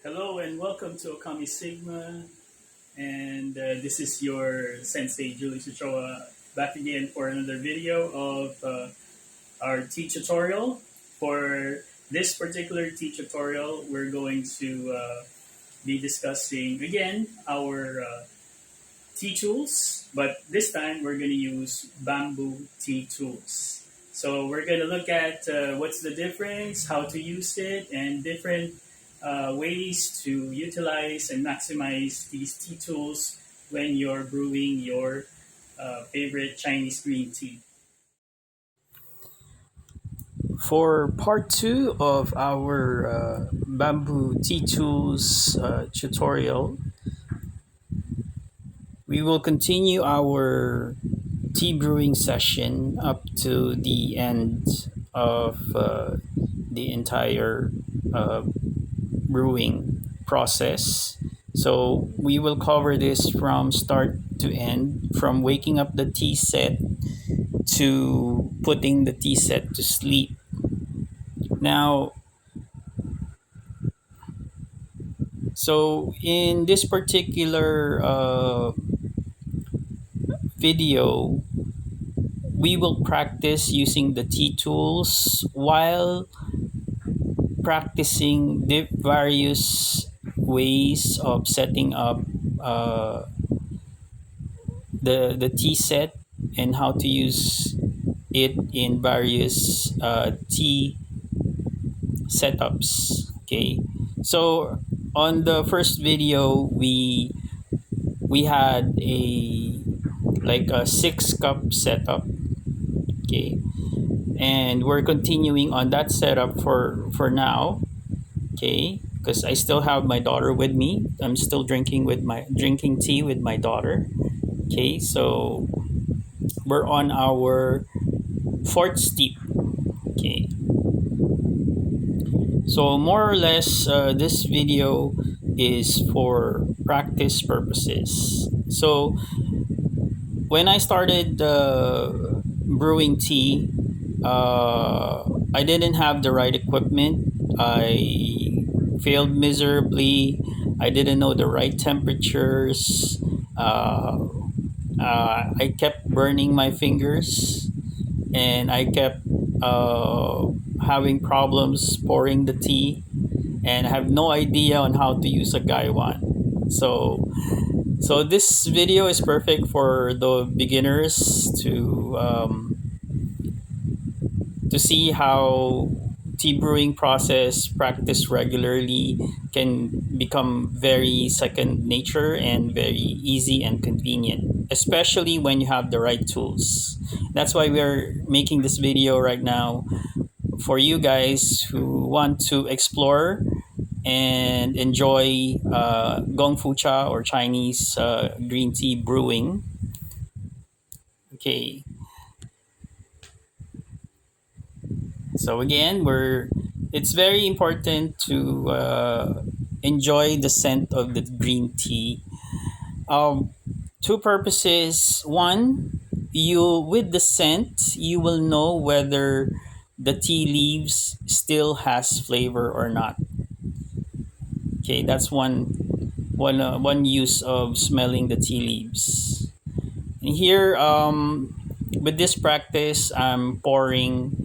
Hello and welcome to Ôkami Sigma, and this is your Sensei Julius Ochoa back again for another video of our tea tutorial. For this particular tea tutorial, we're going to be discussing again our tea tools, but this time we're going to use bamboo tea tools. So we're going to look at what's the difference, how to use it, and different ways to utilize and maximize these tea tools when you're brewing your favorite Chinese green tea. For part two of our bamboo tea tools tutorial, we will continue our tea brewing session up to the end of the entire brewing process. So we will cover this from start to end, from waking up the tea set to putting the tea set to sleep. Now, so in this particular video, we will practice using the tea tools while practicing the various ways of setting up the tea set and how to use it in various tea setups. Okay, so on the first video we had a 6 cup setup. Okay, and we're continuing on that setup for now. Okay, because I still have my daughter with me. I'm still drinking tea with my daughter. Okay, so we're on our 4th steep. Okay, so more or less this video is for practice purposes. So when I started brewing tea, I didn't have the right equipment. I failed miserably. I didn't know the right temperatures. I kept burning my fingers, and I kept having problems pouring the tea, and I have no idea on how to use a gaiwan. So this video is perfect for the beginners to see how tea brewing process practiced regularly can become very second nature and very easy and convenient, especially when you have the right tools. That's why we're making this video right now for you guys who want to explore and enjoy gong fu cha or Chinese green tea brewing. Okay. So again, it's very important to enjoy the scent of the green tea. Two purposes. One, with the scent, you will know whether the tea leaves still has flavor or not. Okay, that's one use of smelling the tea leaves. And here, with this practice, I'm pouring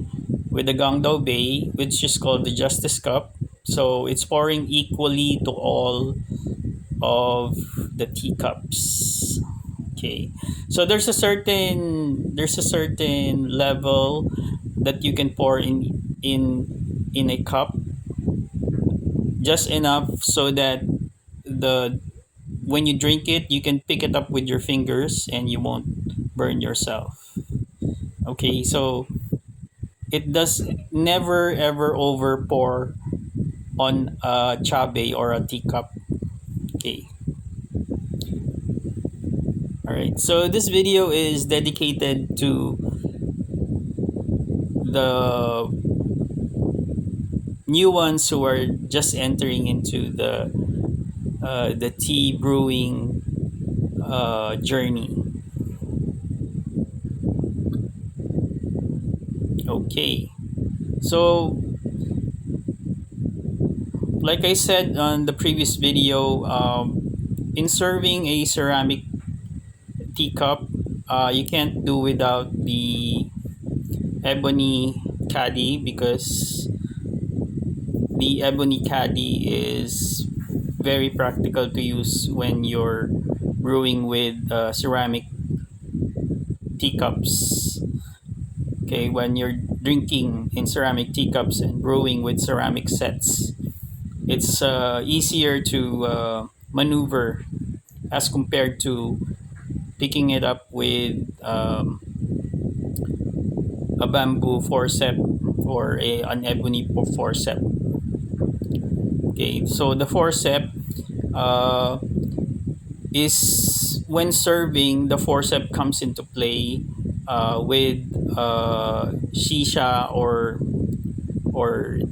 with the Gangdao Bay, which is called the Justice Cup. So it's pouring equally to all of the teacups. Okay, so there's a certain level that you can pour in a cup, just enough so that when you drink it, you can pick it up with your fingers and you won't burn yourself. Okay, so it does never ever over pour on a chabe or a teacup. Okay. All right. So this video is dedicated to the new ones who are just entering into the tea brewing journey. Okay. So like I said on the previous video, in serving a ceramic teacup, you can't do without the ebony caddy, because the ebony caddy is very practical to use when you're brewing with ceramic teacups. Okay, when you're drinking in ceramic teacups and brewing with ceramic sets, it's easier to maneuver as compared to picking it up with a bamboo forceps or an ebony forceps. Okay, so the forceps uh, is when serving, the forceps comes into play with shisha or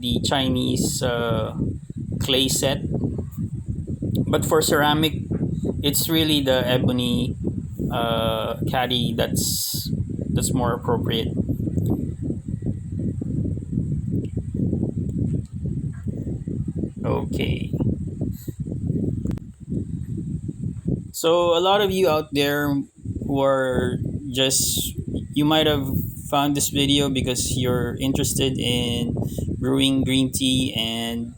the Chinese clay set. But for ceramic, it's really the ebony caddy that's more appropriate. Okay. So a lot of you out there who are just, you might have found this video because you're interested in brewing green tea, and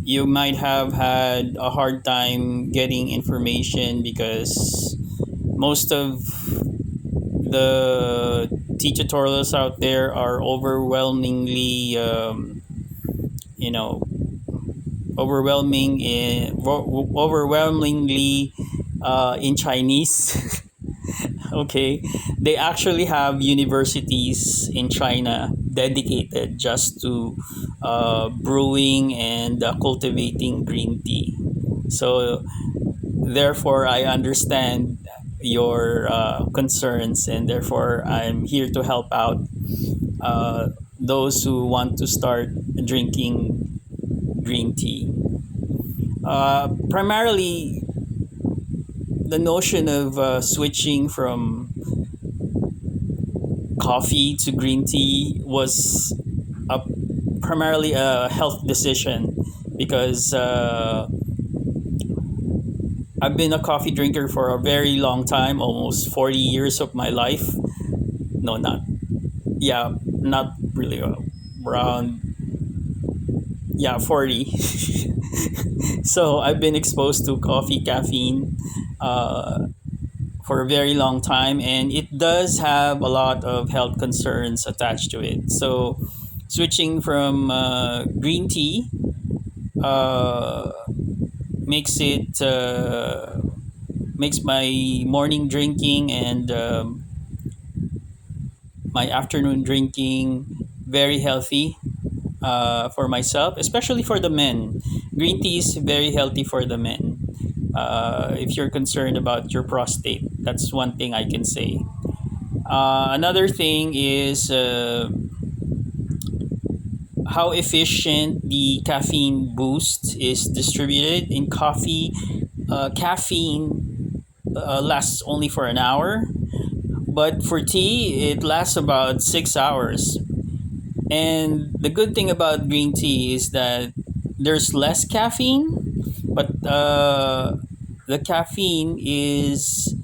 you might have had a hard time getting information because most of the tea tutorials out there are overwhelmingly you know overwhelmingly in Chinese. Okay, they actually have universities in China dedicated just to brewing and cultivating green tea. So therefore, I understand your concerns, and therefore I'm here to help out those who want to start drinking green tea. Primarily, the notion of switching from coffee to green tea was a, primarily a health decision, because I've been a coffee drinker for a very long time, almost 40 years of my life. No, not, yeah, not really, around, yeah, 40. So I've been exposed to coffee caffeine for a very long time, and it does have a lot of health concerns attached to it. So switching from green tea uh, makes it makes my morning drinking and my afternoon drinking very healthy for myself, especially for the men. Green tea is very healthy for the men. If you're concerned about your prostate, that's one thing I can say. Another thing is how efficient the caffeine boost is distributed in coffee. Caffeine lasts only for an hour, but for tea, it lasts about 6 hours. And the good thing about green tea is that there's less caffeine, but the caffeine is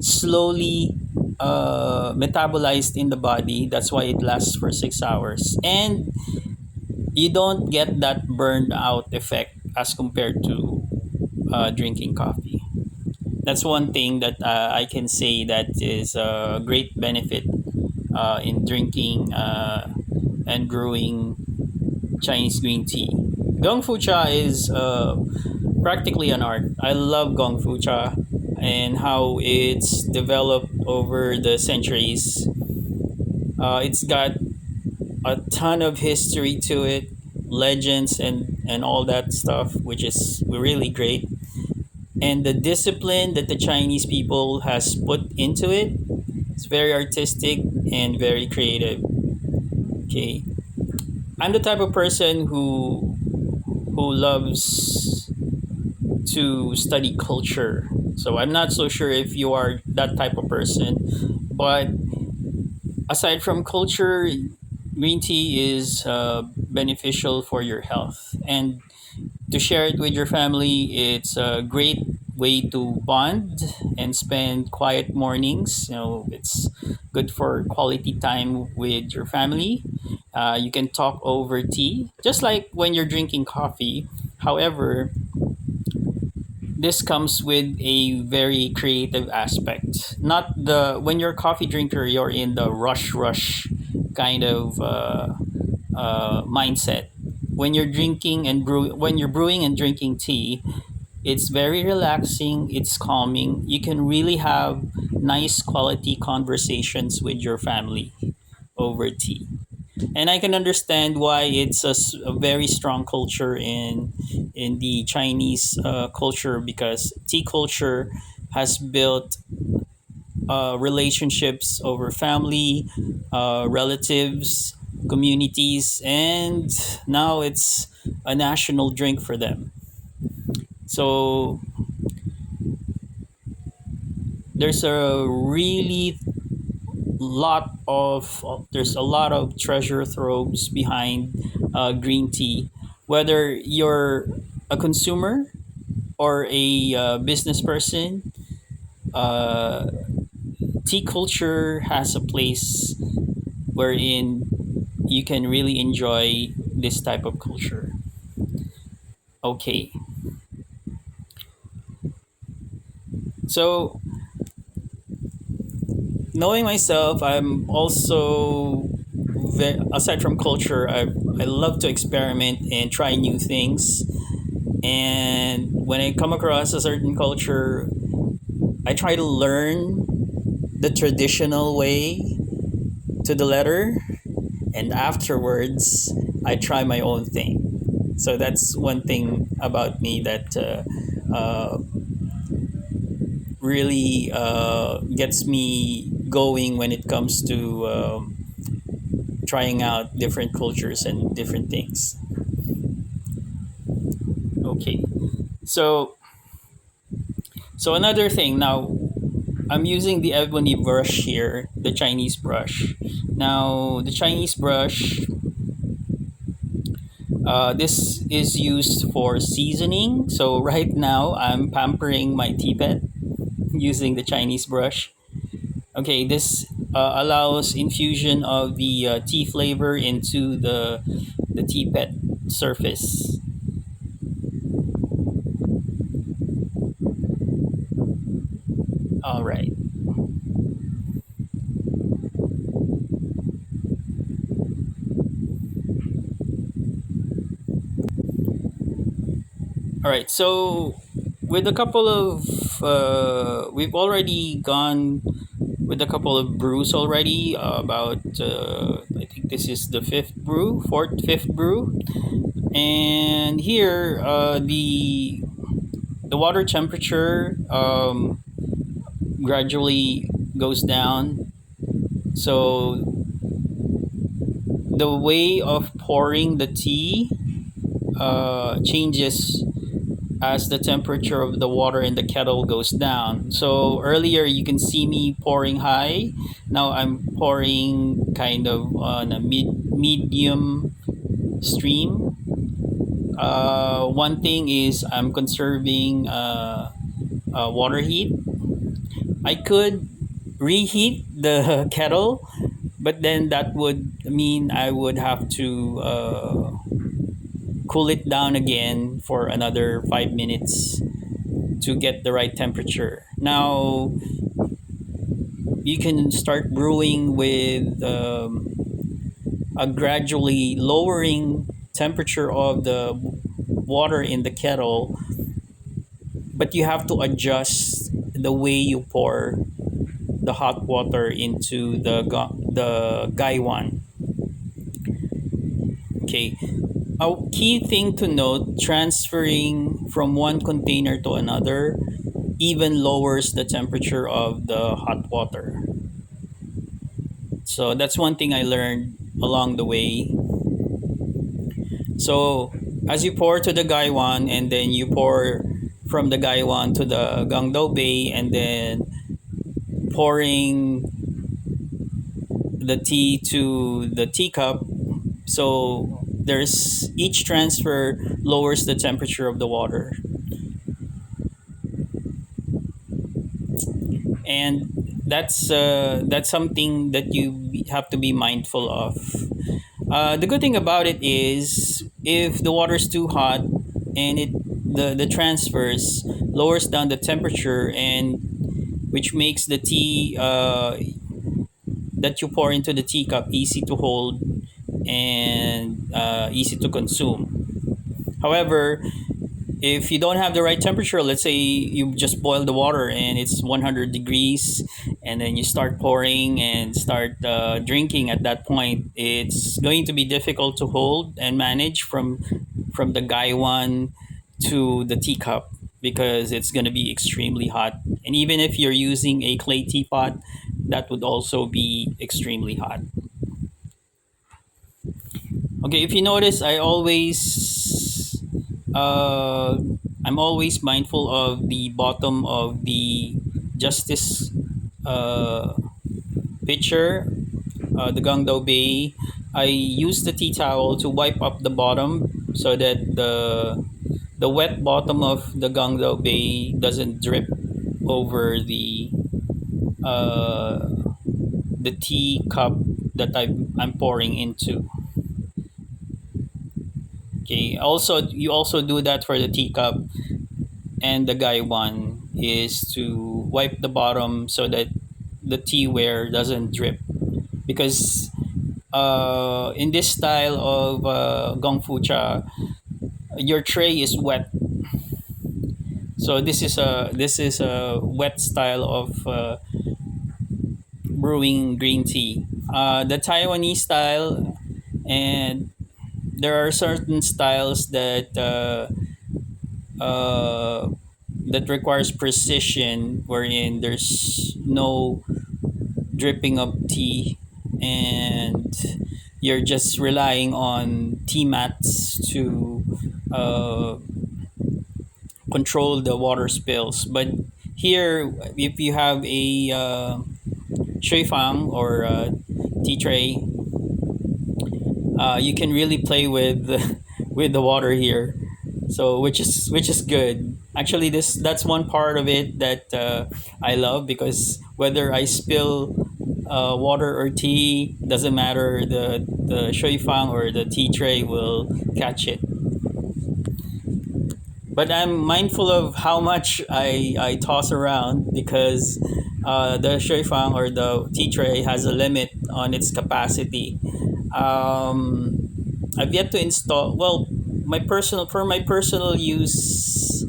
slowly metabolized in the body. That's why it lasts for 6 hours. And you don't get that burned out effect as compared to drinking coffee. That's one thing that I can say that is a great benefit in drinking and brewing Chinese green tea. Gong Fu Cha is practically an art. I love Gong Fu Cha and how it's developed over the centuries. It's got a ton of history to it, legends and all that stuff, which is really great. And the discipline that the Chinese people has put into it, it's very artistic and very creative. Okay, I'm the type of person who loves to study culture. So I'm not so sure if you are that type of person, but aside from culture, green tea is beneficial for your health, and to share it with your family, it's a great way to bond and spend quiet mornings. It's good for quality time with your family. You can talk over tea, just like when you're drinking coffee. However, this comes with a very creative aspect. Not the when you're a coffee drinker, you're in the rush kind of mindset. When you're brewing and drinking tea, it's very relaxing. It's calming. You can really have nice quality conversations with your family over tea. And I can understand why it's a very strong culture in the Chinese culture, because tea culture has built relationships over family, relatives, communities, and now it's a national drink for them. So there's a really there's a lot of treasure troves behind green tea, whether you're a consumer or a business person. uh, Tea culture has a place wherein you can really enjoy this type of culture. Okay, so knowing myself, I'm also aside from culture, I love to experiment and try new things. And when I come across a certain culture, I try to learn the traditional way to the letter, and afterwards, I try my own thing. So that's one thing about me that really gets me going when it comes to trying out different cultures and different things. Okay, so another thing now, I'm using the ebony brush here, the Chinese brush. Now, the Chinese brush, this is used for seasoning. So right now, I'm pampering my tea pet using the Chinese brush. Okay, this allows infusion of the tea flavor into the tea pet surface. All right. All right. So with a couple of we've already gone with a couple of brews already. About I think this is the fifth brew, and here the water temperature gradually goes down. So the way of pouring the tea changes as the temperature of the water in the kettle goes down. So earlier you can see me pouring high. Now I'm pouring kind of on a medium stream. One thing is I'm conserving water heat. I could reheat the kettle, but then that would mean I would have to cool it down again for another 5 minutes to get the right temperature. Now, you can start brewing with a gradually lowering temperature of the water in the kettle, but you have to adjust the way you pour the hot water into the gaiwan. Okay. A key thing to note, transferring from one container to another even lowers the temperature of the hot water. So that's one thing I learned along the way. So as you pour to the gaiwan, and then you pour from the gaiwan to the gangdao bay, and then pouring the tea to the teacup, So there's each transfer lowers the temperature of the water, and that's something that have to be mindful of. The good thing about it is if the water's too hot and the transfers lowers down the temperature, and which makes the tea that you pour into the teacup easy to hold and easy to consume. However, if you don't have the right temperature, let's say you just boil the water and it's 100 degrees, and then you start pouring and start drinking at that point, it's going to be difficult to hold and manage from the gaiwan to the teacup, because it's going to be extremely hot. And even if you're using a clay teapot, that would also be extremely hot. Okay, if you notice, uh, I'm always mindful of the bottom of the justice uh, pitcher, the Gangdao Bay. I use the tea towel to wipe up the bottom so that the wet bottom of the Gangdao Bay doesn't drip over uh, the tea cup that I'm pouring into. Okay. Also, you also do that for the teacup, and the guy one is to wipe the bottom so that the teaware doesn't drip, because in this style of gong fu cha, your tray is wet. So this is a wet style of brewing green tea. The Taiwanese style, and there are certain styles uh, that requires precision, wherein there's no dripping of tea, and you're just relying on tea mats to uh, control the water spills. But here, if you have a shui fang or tea tray, you can really play with with the water here, so which is good. Actually, that's one part of it that I love, because whether I spill water or tea, doesn't matter, the shui fang or the tea tray will catch it. But I'm mindful of how much I toss around, because the shui fang or the tea tray has a limit on its capacity. I've yet to install. Well, my personal use,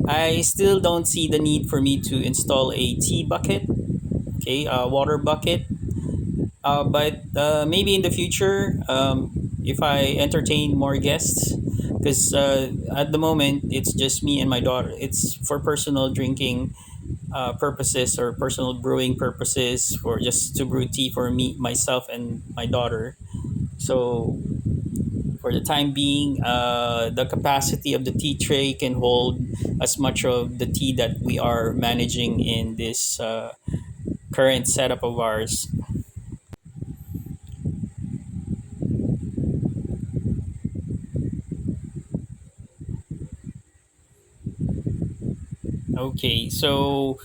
I still don't see the need for me to install a tea bucket, okay, a water bucket. But maybe in the future, if I entertain more guests, because at the moment it's just me and my daughter. It's for personal drinking purposes, or personal brewing purposes, for just to brew tea for me, myself, and my daughter. So for the time being, the capacity of the tea tray can hold as much of the tea that we are managing in this current setup of ours. Okay, so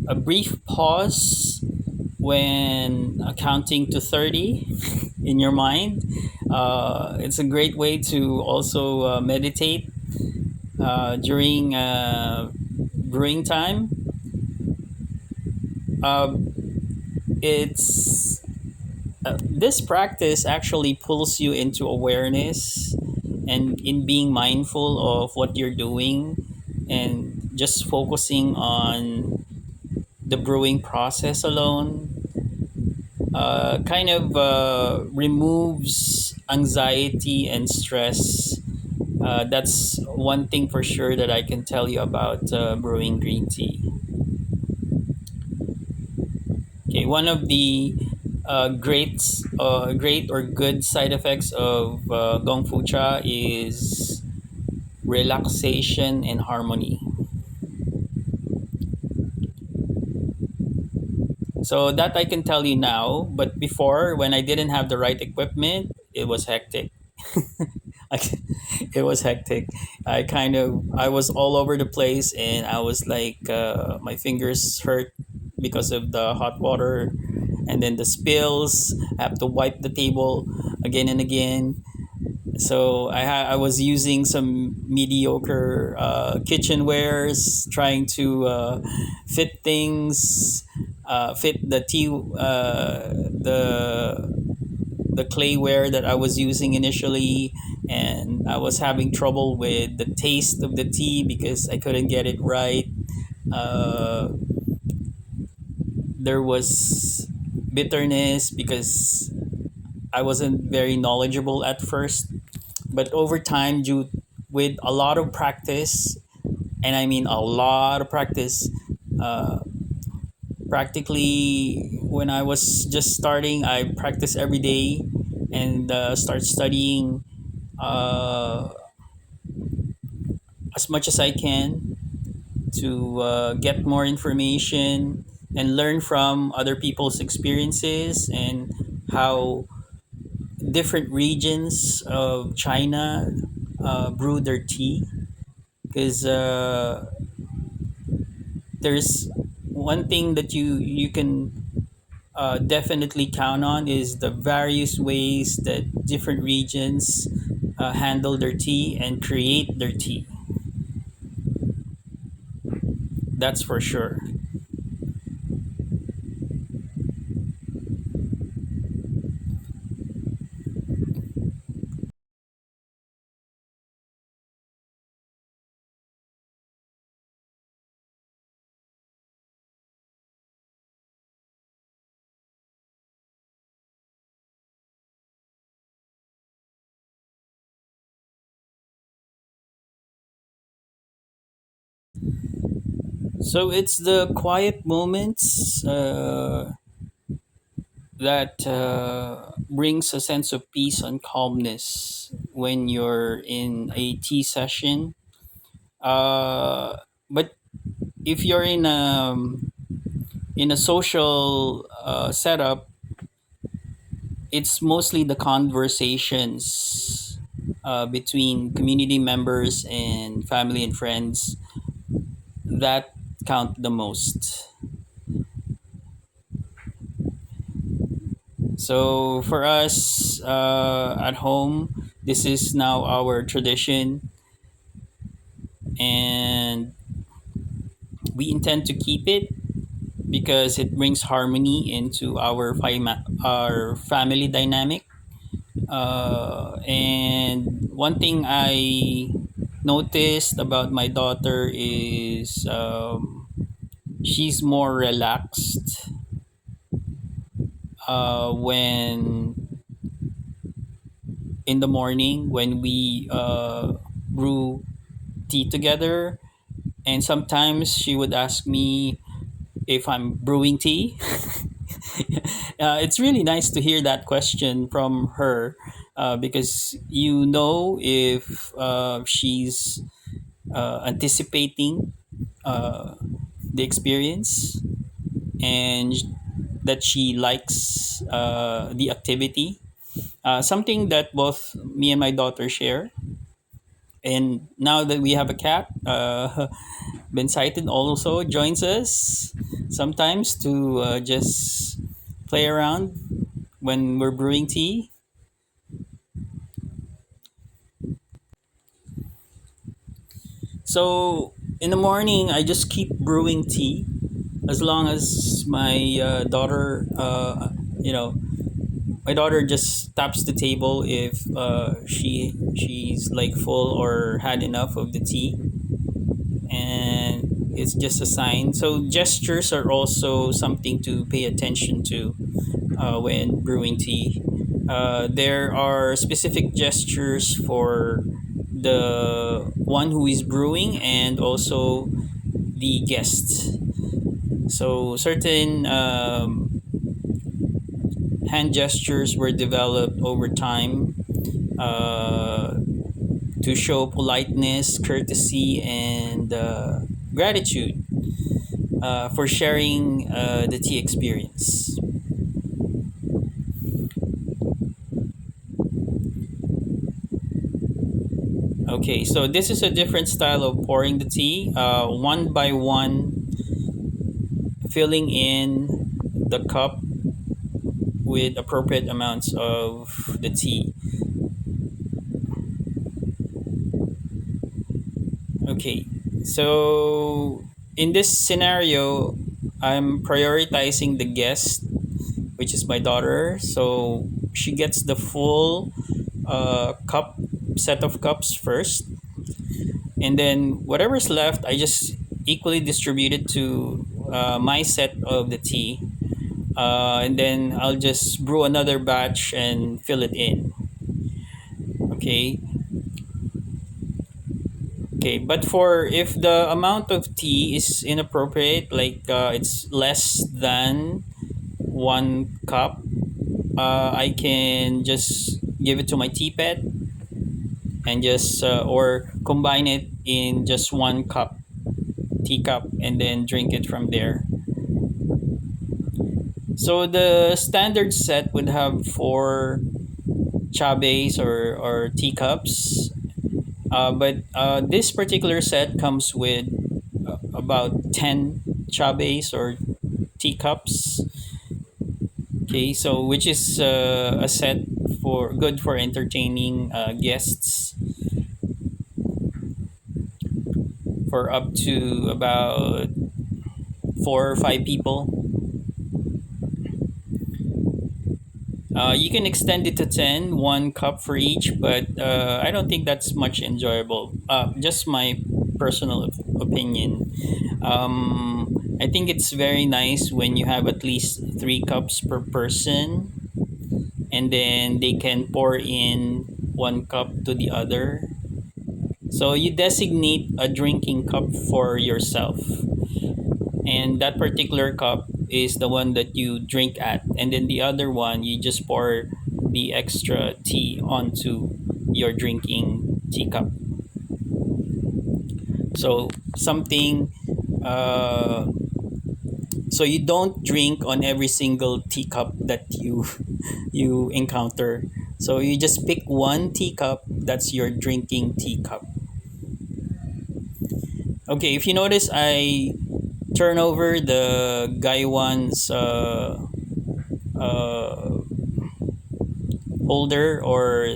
a brief pause when counting to 30 in your mind. It's a great way to also meditate during brewing time. Uh, it's This practice actually pulls you into awareness and in being mindful of what you're doing, and just focusing on the brewing process alone kind of removes anxiety and stress. That's one thing for sure that I can tell you about brewing green tea. Okay, one of the great or good side effects of gong fu cha is relaxation and harmony. So that I can tell you now, but before, when I didn't have the right equipment, it was hectic. I, it was hectic. I was all over the place, and I was like, my fingers hurt because of the hot water, and then the spills. I have to wipe the table again and again. So I was using some mediocre kitchenwares, trying to fit things, fit the clayware that I was using initially, and I was having trouble with the taste of the tea because I couldn't get it right. Uh, there was bitterness because I wasn't very knowledgeable at first, but over time, due with a lot of practice, and I mean a lot of practice, uh, practically when I was just starting, I practice every day and start studying uh, as much as I can to get more information and learn from other people's experiences and how different regions of China brew their tea. Because there's one thing that you can definitely count on is the various ways that different regions handle their tea and create their tea. That's for sure. So it's the quiet moments that brings a sense of peace and calmness when you're in a tea session. But if you're in a social setup, it's mostly the conversations between community members and family and friends that count the most. So for us at home, this is now our tradition, and we intend to keep it because it brings harmony into our family dynamic. And one thing I noticed about my daughter is she's more relaxed when in the morning when we brew tea together. And sometimes she would ask me if I'm brewing tea. It's really nice to hear that question from her because you know if she's anticipating uh, the experience and that she likes the activity. Something that both me and my daughter share. And now that we have a cat, Ben Saiton also joins us sometimes to just play around when we're brewing tea. So in the morning, I just keep brewing tea as long as my daughter, you know, my daughter just taps the table if she's like full or had enough of the tea, and it's just a sign. So gestures are also something to pay attention to when brewing tea. There are specific gestures for the one who is brewing and also the guest. So certain hand gestures were developed over time uh, to show politeness, courtesy, and gratitude for sharing the tea experience. Okay, so this is a different style of pouring the tea. One by one, filling in the cup with appropriate amounts of the tea. Okay, so in this scenario, I'm prioritizing the guest, which is my daughter. So she gets the full cup set of cups first, and then whatever's left, I just equally distribute it to my set of the tea, and then I'll just brew another batch and fill it in. Okay, okay. But for if the amount of tea is inappropriate, like it's less than 1 cup, I can just give it to my tea pet and just or combine it in just 1 cup teacup and then drink it from there. So the standard set would have 4 chabes or teacups, but this particular set comes with about 10 chabes or teacups. Okay, so which is a set for good for entertaining guests for up to about 4 or 5 people. You can extend it to 10, 1 cup for each, but I don't think that's much enjoyable. Just my personal opinion. I think it's very nice when you have at least 3 cups per person, and then they can pour in 1 cup to the other. So you designate a drinking cup for yourself, and that particular cup is the one that you drink at, and then the other one you just pour the extra tea onto your drinking teacup. So something uh, so you don't drink on every single teacup that you encounter. So you just pick one teacup that's your drinking teacup. Okay, if you notice, I turn over the gaiwan's uh, holder or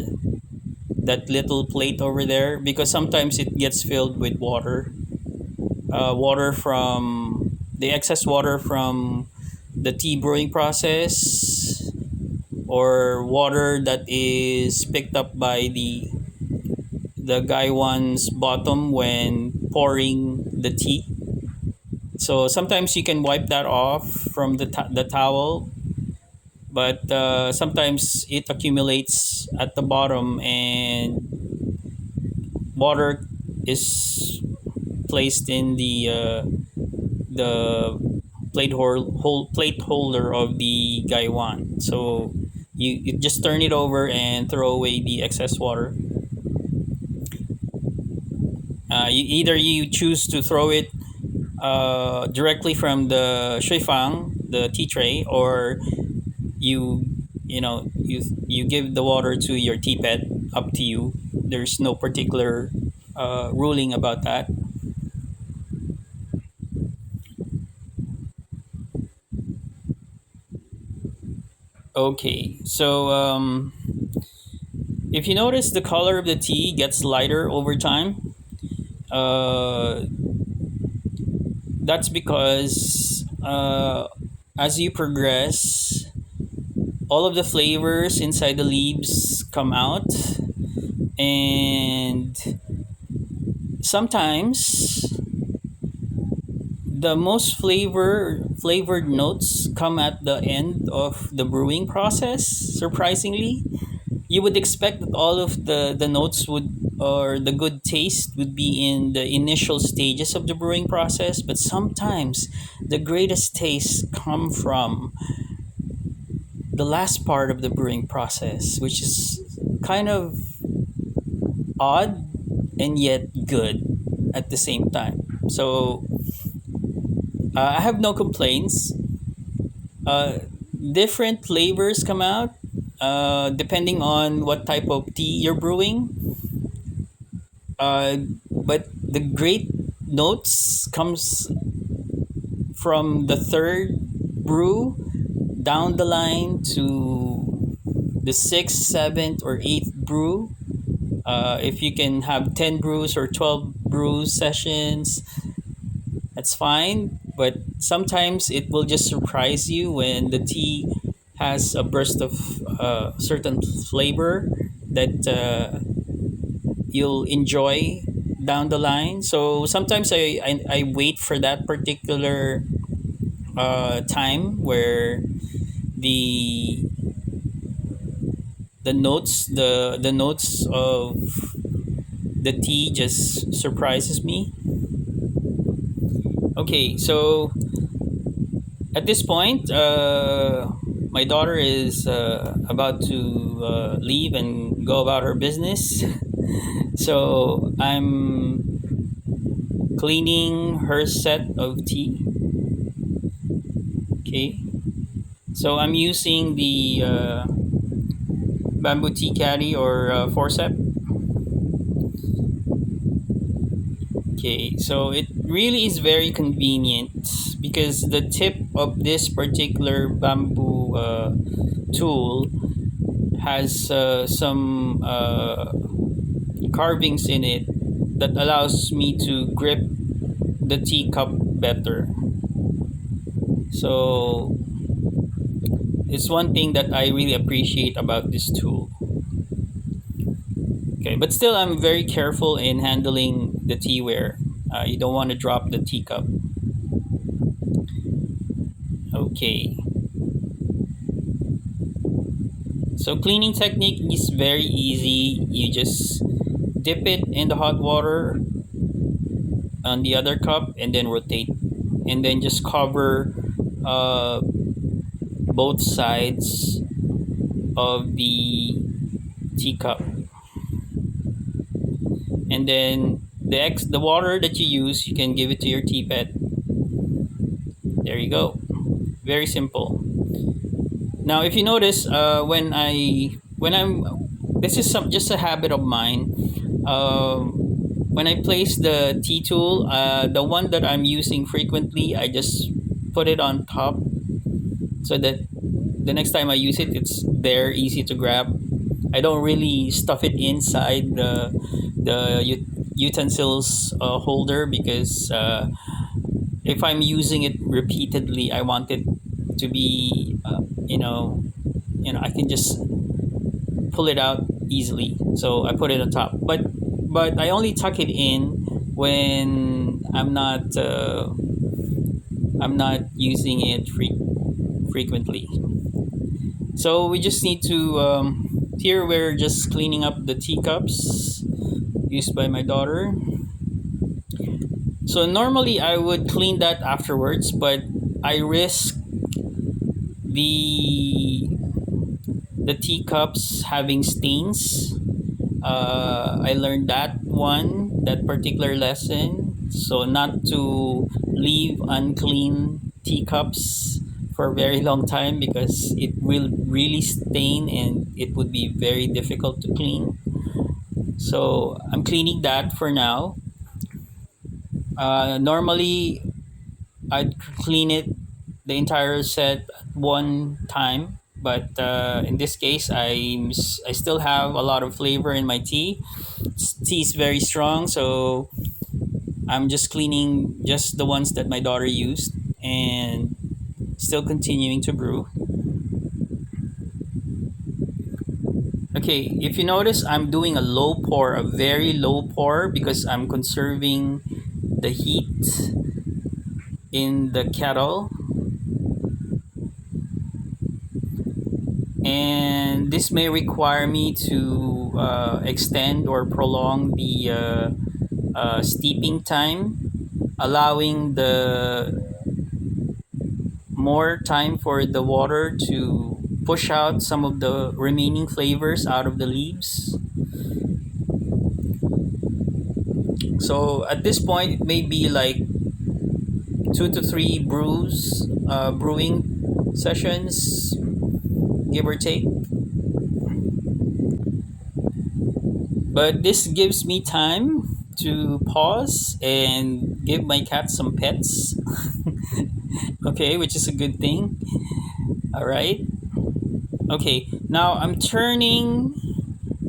that little plate over there because sometimes it gets filled with water. Water from the excess water from the tea brewing process, or water that is picked up by the gaiwan's bottom when pouring the tea. So sometimes you can wipe that off from the towel, but sometimes it accumulates at the bottom and water is placed in the plate holder of the gaiwan. So you just turn it over and throw away the excess water. You choose to throw it directly from the shuifang, the tea tray, or you you give the water to your tea pet. Up to you. There's no particular ruling about that. Okay, so if you notice the color of the tea gets lighter over time, uh, that's because as you progress, all of the flavors inside the leaves come out, and sometimes the most flavored notes come at the end of the brewing process. Surprisingly, you would expect that all of the notes would or the good taste would be in the initial stages of the brewing process, but sometimes the greatest tastes come from the last part of the brewing process, which is kind of odd and yet good at the same time. So I have no complaints. Uh, Different flavors come out depending on what type of tea you're brewing. but the great notes comes from the third brew down the line to the sixth, seventh, or eighth brew. If you can have 10 brews or 12 brew sessions, that's fine. But sometimes it will just surprise you when the tea has a burst of certain flavor that you'll enjoy down the line. So sometimes I wait for that particular time where the the notes of the tea just surprises me. Okay, so at this point, my daughter is about to leave and go about her business. So I'm cleaning her set of tea. Okay, so I'm using the bamboo tea caddy or forceps. Okay, so it really is very convenient because the tip of this particular bamboo tool has some carvings in it that allows me to grip the teacup better. So it's one thing that I really appreciate about this tool. Okay, but still, I'm very careful in handling the teaware. You don't want to drop the teacup. Okay. So cleaning technique is very easy. You just dip it in the hot water on the other cup and then rotate, and then just cover both sides of the teacup, and then the water that you use, you can give it to your tea pet. There you go. Very simple. Now, if you notice, when I'm this is some just a habit of mine. When I place the tea tool, the one that I'm using frequently, I just put it on top so that the next time I use it, it's there, easy to grab. I don't really stuff it inside the utensils holder because if I'm using it repeatedly, I want it to be I can just pull it out easily. So I put it on top, but I only tuck it in when I'm not using it frequently. So we just need to here we're just cleaning up the teacups used by my daughter. So normally I would clean that afterwards, but I risk the the teacups having stains. I learned that particular lesson. So not to leave unclean teacups for a very long time because it will really stain and it would be very difficult to clean. So I'm cleaning that for now. Normally I'd clean it the entire set at one time, but in this case, I still have a lot of flavor in my tea. Tea is very strong, so I'm just cleaning just the ones that my daughter used and still continuing to brew. Okay, if you notice, I'm doing a low pour, a very low pour because I'm conserving the heat in the kettle, and this may require me to extend or prolong the steeping time, allowing the more time for the water to push out some of the remaining flavors out of the leaves. So at this point, it may be like 2 to 3 brewing sessions, give or take. But this gives me time to pause and give my cat some pets. Okay, which is a good thing. All right. Okay, now I'm turning.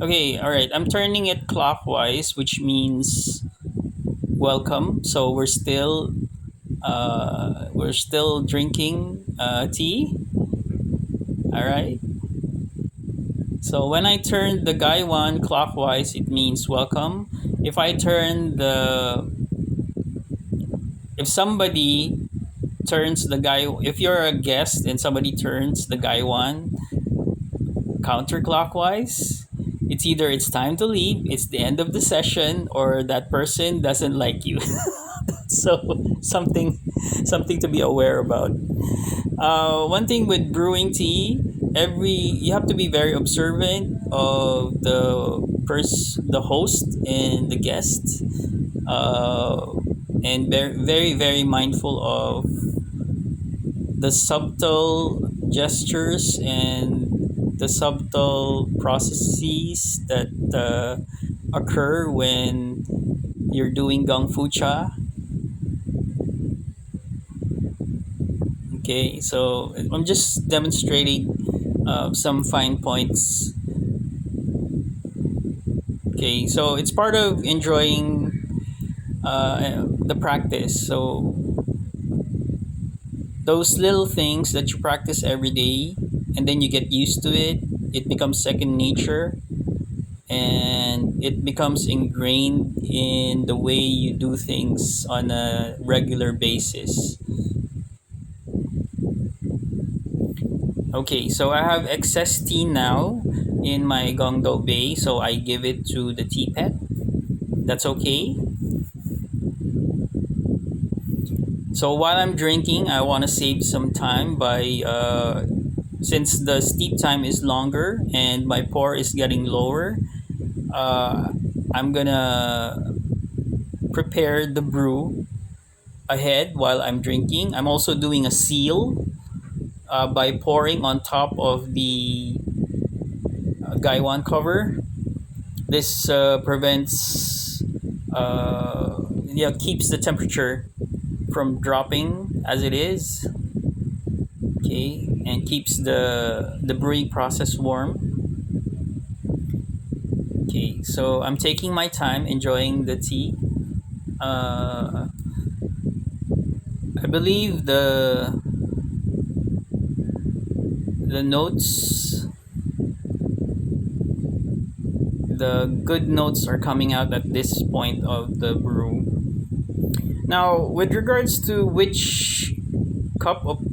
Okay, all right. I'm turning it clockwise, which means welcome. So we're still drinking tea. All right. So when I turn the guy one clockwise, it means welcome. If I turn the if somebody turns the guy if you're a guest and somebody turns the guy one counterclockwise, it's either it's time to leave, it's the end of the session, or that person doesn't like you. So something to be aware about. One thing with brewing tea, every you have to be very observant of the host and the guest, uh, and very mindful of the subtle gestures and the subtle processes that occur when you're doing gung fu cha. Okay, so I'm just demonstrating some fine points. Okay, so it's part of enjoying the practice. So those little things that you practice every day, and then you get used to it, it becomes second nature, and it becomes ingrained in the way you do things on a regular basis. Okay, so I have excess tea now in my gongdo bay, so I give it to the tea pet. That's okay. So while I'm drinking, I want to save some time by since the steep time is longer and my pour is getting lower. Uh, I'm gonna prepare the brew ahead while I'm drinking. I'm also doing a seal by pouring on top of the gaiwan cover. This prevents, keeps the temperature from dropping as it is. Okay, and keeps the brewing process warm. Okay, so I'm taking my time enjoying the tea. Uh, I believe the notes, the good notes are coming out at this point of the brew. Now, with regards to which cup of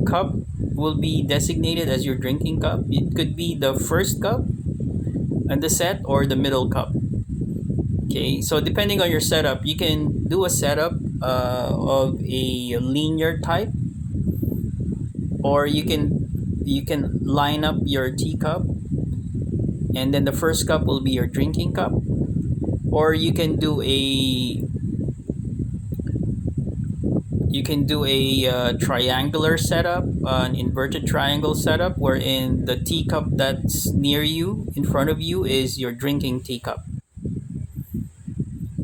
cup will be designated as your drinking cup, it could be the first cup and the set or the middle cup. Okay, so depending on your setup, you can do a setup of a linear type, or you can line up your teacup, and then the first cup will be your drinking cup, or you can do a triangular setup, an inverted triangle setup, wherein the teacup that's near you, in front of you, is your drinking teacup.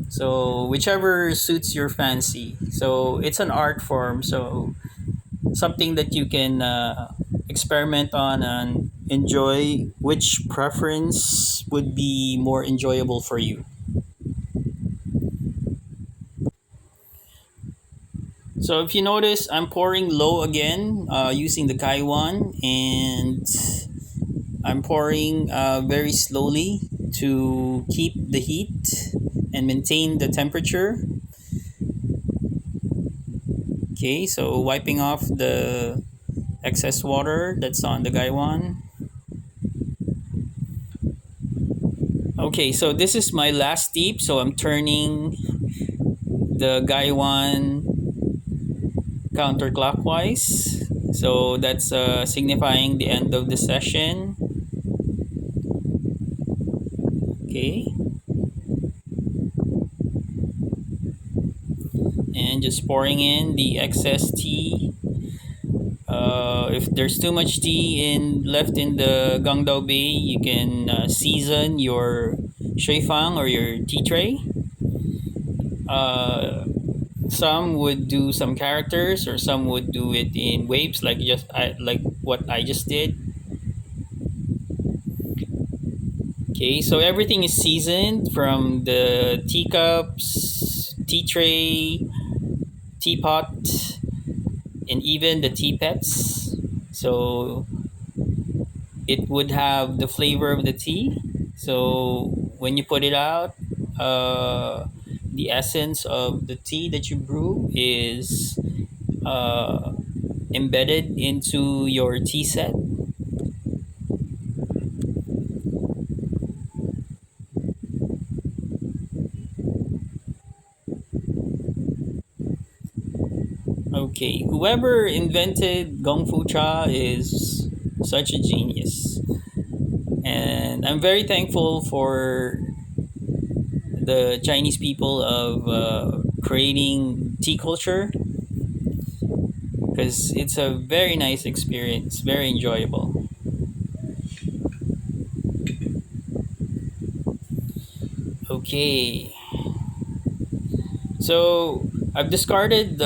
So whichever suits your fancy. So it's an art form. So something that you can experiment on and enjoy which preference would be more enjoyable for you. So if you notice, I'm pouring low again using the Gaiwan, and I'm pouring very slowly to keep the heat and maintain the temperature. Okay, so wiping off the excess water that's on the Gaiwan. Okay, so this is my last steep, so I'm turning the Gaiwan counterclockwise. So that's signifying the end of the session. Okay. And just pouring in the excess tea. If there's too much tea left in the Gangdao Bay, you can season your shui fang or your tea tray. Uh, some would do some characters, or some would do it in waves, like what I just did. Okay, so everything is seasoned from the teacups, tea tray, teapot, and even the teapots. So it would have the flavor of the tea. So when you put it out, the essence of the tea that you brew is uh, embedded into your tea set. Okay, whoever invented Gong Fu Cha is such a genius. And I'm very thankful for the Chinese people of creating tea culture, because it's a very nice experience, very enjoyable. Okay, so since I've discarded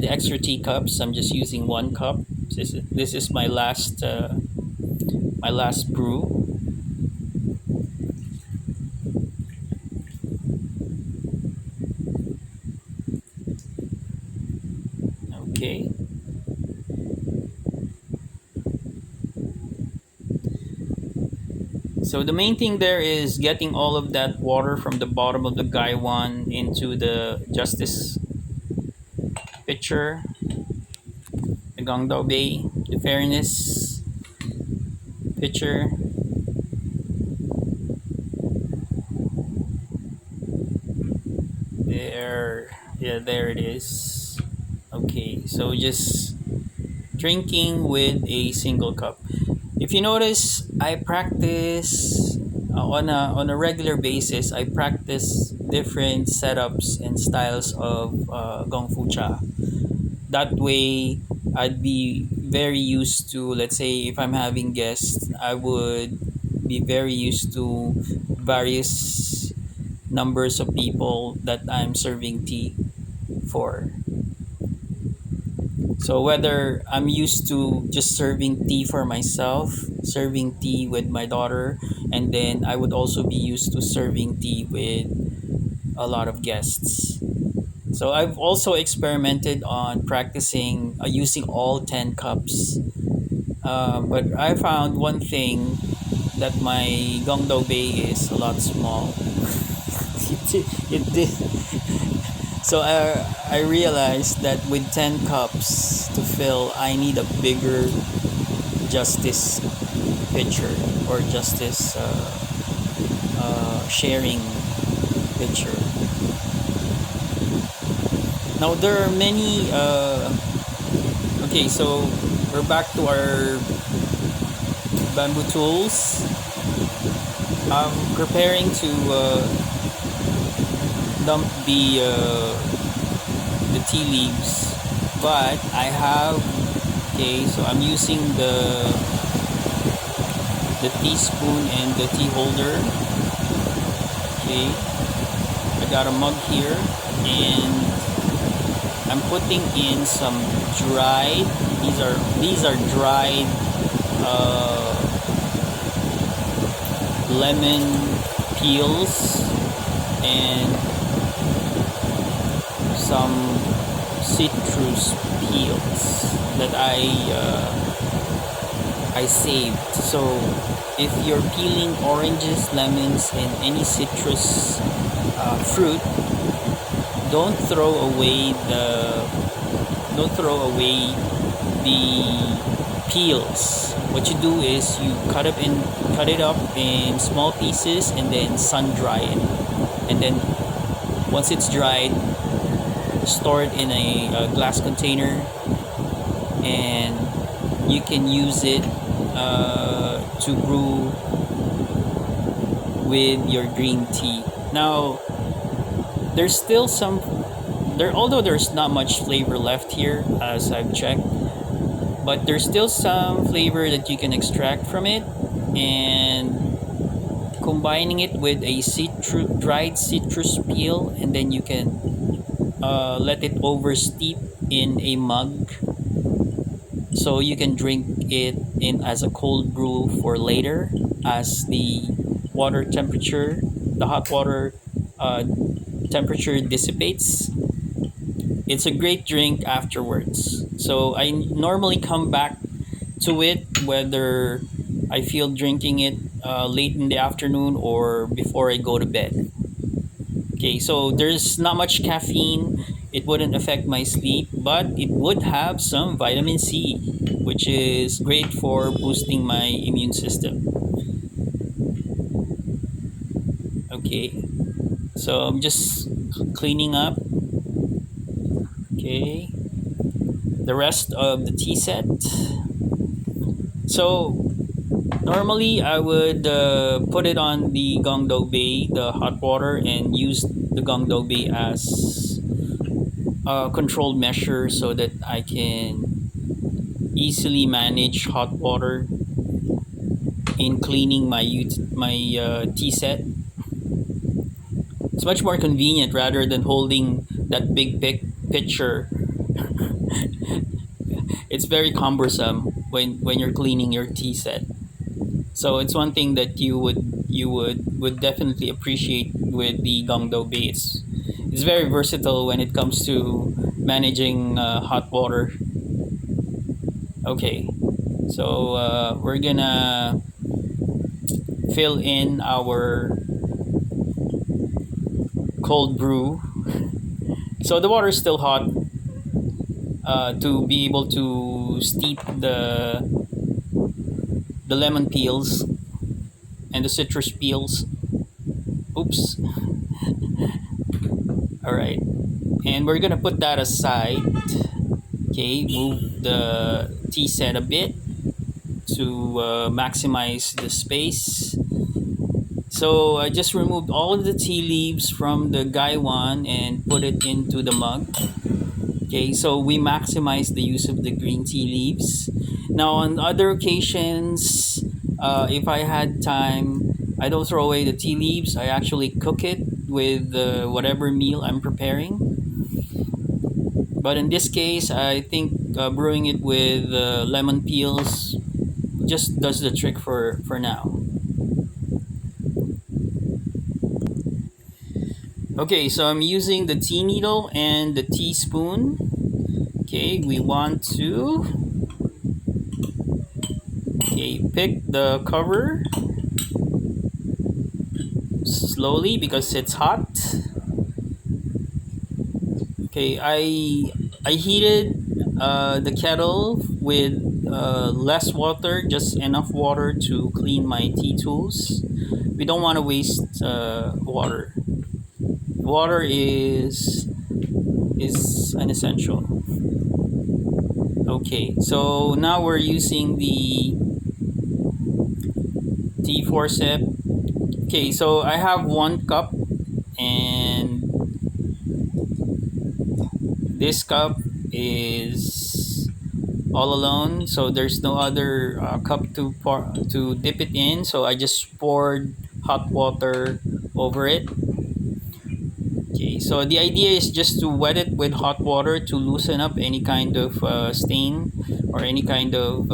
the extra teacups. I'm just using one cup. This is my last brew. Okay. So the main thing there is getting all of that water from the bottom of the gaiwan into the justice pitcher, the Gangdao Bay, the fairness pitcher. There, yeah, there it is. Okay, so just drinking with a single cup. If you notice, I practice on a regular basis. I practice different setups and styles of Gong Fu Cha. That way, I'd be very used to. Let's say if I'm having guests, I would be very used to various numbers of people that I'm serving tea for. So whether I'm used to just serving tea for myself, serving tea with my daughter, and then I would also be used to serving tea with a lot of guests. So I've also experimented on practicing using all 10 cups. But I found one thing, that my Gongdo Bay is a lot small. it did. So I realized that with 10 cups to fill, I need a bigger justice pitcher, or justice sharing pitcher. Now there are many. Okay, so we're back to our bamboo tools. I'm preparing to dump the tea leaves, but I have, okay, so I'm using the teaspoon and the tea holder. Okay, I got a mug here, and I'm putting in some dried, these are dried lemon peels, and some citrus peels that I saved. So if you're peeling oranges, lemons, and any citrus fruit, don't throw away the peels. What you do is you cut it up in small pieces, and then sun dry it, and then once it's dried, store it in a glass container, and you can use it to brew with your green tea. Now there's still some there although there's not much flavor left here, as I've checked, but there's still some flavor that you can extract from it, and combining it with a dried citrus peel, and then you can let it over steep in a mug, so you can drink it in as a cold brew for later as the hot water uh, temperature dissipates. It's a great drink afterwards. So I normally come back to it whether I feel drinking it late in the afternoon or before I go to bed. Okay, so there's not much caffeine. It wouldn't affect my sleep, but it would have some vitamin C, which is great for boosting my immune system. Okay, so I'm just cleaning up. Okay, the rest of the tea set. So normally I would put it on the Gongdo Bay, the hot water, and use the Gongdo Bay as a controlled measure so that I can easily manage hot water in cleaning my tea set. It's much more convenient rather than holding that big pitcher. It's very cumbersome when you're cleaning your tea set. So it's one thing that you would definitely appreciate with the Gongdo Bay. It's very versatile when it comes to managing hot water. Okay, so we're gonna fill in our cold brew. So the water is still hot to be able to steep the lemon peels and the citrus peels. Oops. All right, and we're gonna put that aside. Okay, move the tea set a bit to maximize the space. So I just removed all of the tea leaves from the gaiwan and put it into the mug. Okay, so we maximize the use of the green tea leaves. Now, on other occasions, if I had time, I don't throw away the tea leaves. I actually cook it with whatever meal I'm preparing. But in this case, I think brewing it with lemon peels just does the trick for now. Okay, so I'm using the tea needle and the teaspoon. Okay, we want to pick the cover slowly because it's hot. Okay, I heated the kettle with less water, just enough water to clean my tea tools. We don't want to waste water. Water is an essential. Okay, so now we're using the tea forcep. Okay, so I have 1 cup, and this cup is all alone, so there's no other cup to dip it in. So I just poured hot water over it. Okay, so the idea is just to wet it with hot water to loosen up any kind of stain or any kind of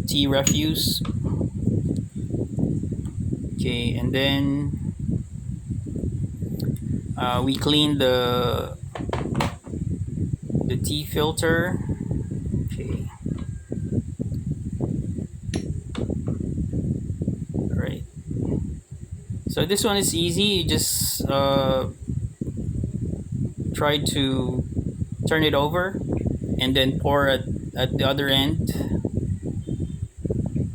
tea refuse. Okay, and then we clean the tea filter. Okay. All right. So this one is easy. You just try to turn it over and then pour at the other end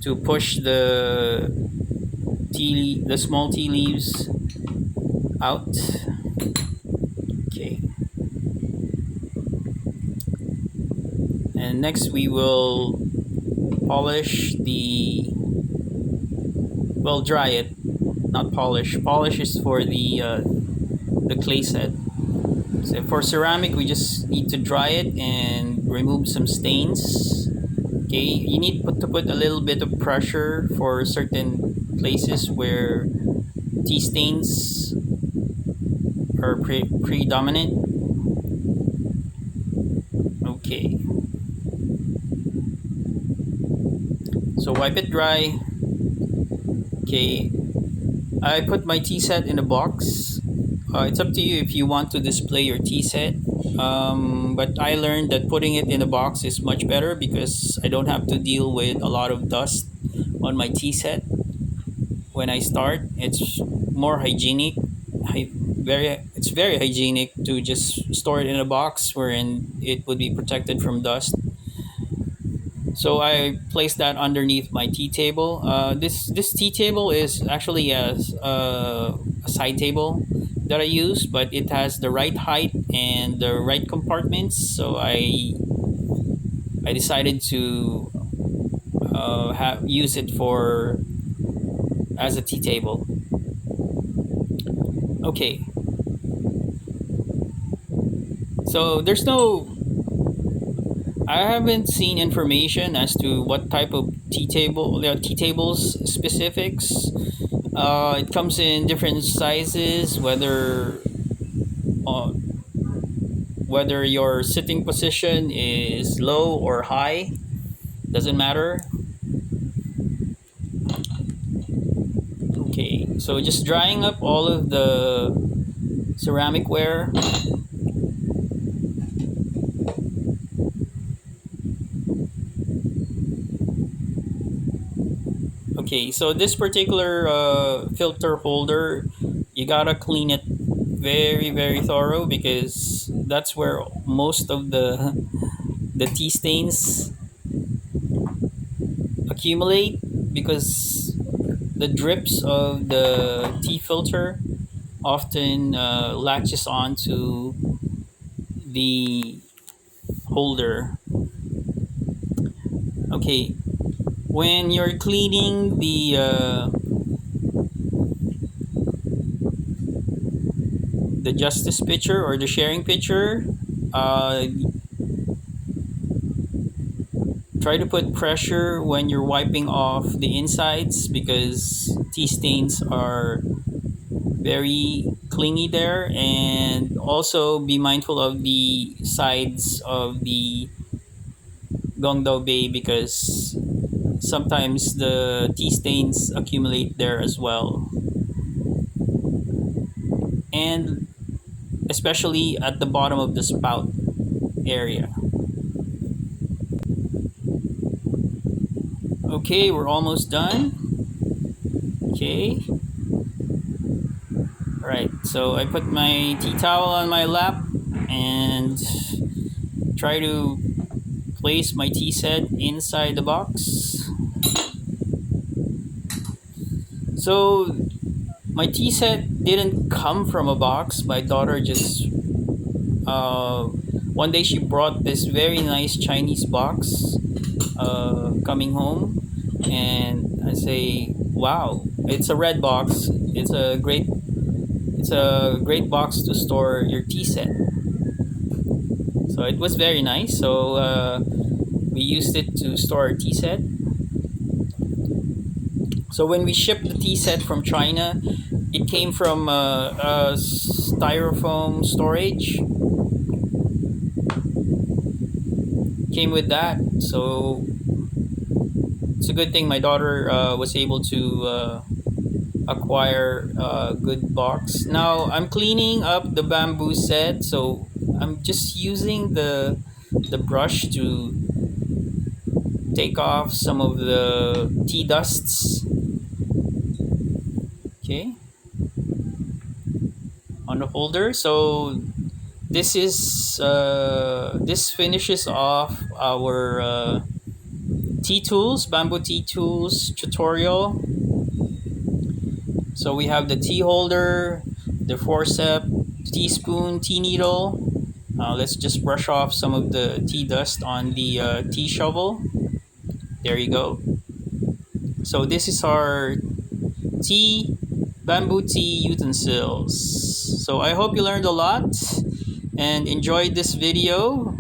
to push the small tea leaves out. Okay. And next we will dry it, not polish. Polish is for the clay set. So for ceramic, we just need to dry it and remove some stains. Okay, you need to put a little bit of pressure for certain places where tea stains are predominant. Okay, so wipe it dry. Okay, I put my tea set in a box. It's up to you if you want to display your tea set. But I learned that putting it in a box is much better because I don't have to deal with a lot of dust on my tea set when I start. It's more hygienic. It's very hygienic to just store it in a box wherein it would be protected from dust. So I placed that underneath my tea table. This tea table is actually a side table that I use, but it has the right height and the right compartments. So I decided to use it for as a tea table. Okay, so there's no. I haven't seen information as to what type of tea tables specifics. It comes in different sizes, uh, whether your sitting position is low or high, doesn't matter. Okay, so just drying up all of the ceramic ware. Okay, so this particular filter holder, you gotta clean it very thorough because that's where most of the tea stains accumulate because the drips of the tea filter often latches onto the holder. Okay, when you're cleaning the justice pitcher or the sharing pitcher, uh, try to put pressure when you're wiping off the insides because tea stains are very clingy there, and also be mindful of the sides of the gongdao bay because sometimes the tea stains accumulate there as well, and especially at the bottom of the spout area. Okay, we're almost done. Okay, all right, so I put my tea towel on my lap and try to place my tea set inside the box. So my tea set didn't come from a box. My daughter just one day she brought this very nice Chinese box coming home, and I say, "Wow, it's a red box. It's a great box to store your tea set." So it was very nice. So we used it to store our tea set. So when we shipped the tea set from China, it came from a styrofoam storage. Came with that, so it's a good thing my daughter was able to acquire a good box. Now I'm cleaning up the bamboo set, so I'm just using the brush to take off some of the tea dusts. Okay, on the holder. So this finishes off our tea tools, bamboo tea tools tutorial. So we have the tea holder, the forceps, teaspoon, tea needle. Let's just brush off some of the tea dust on the tea shovel. There you go. So this is our tea, bamboo tea utensils. So I hope you learned a lot and enjoyed this video.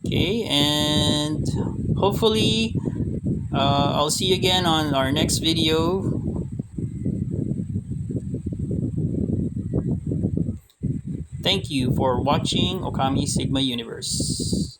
Okay. Okay, and hopefully, I'll see you again on our next video. Thank you for watching Ôkami Sigma Universe.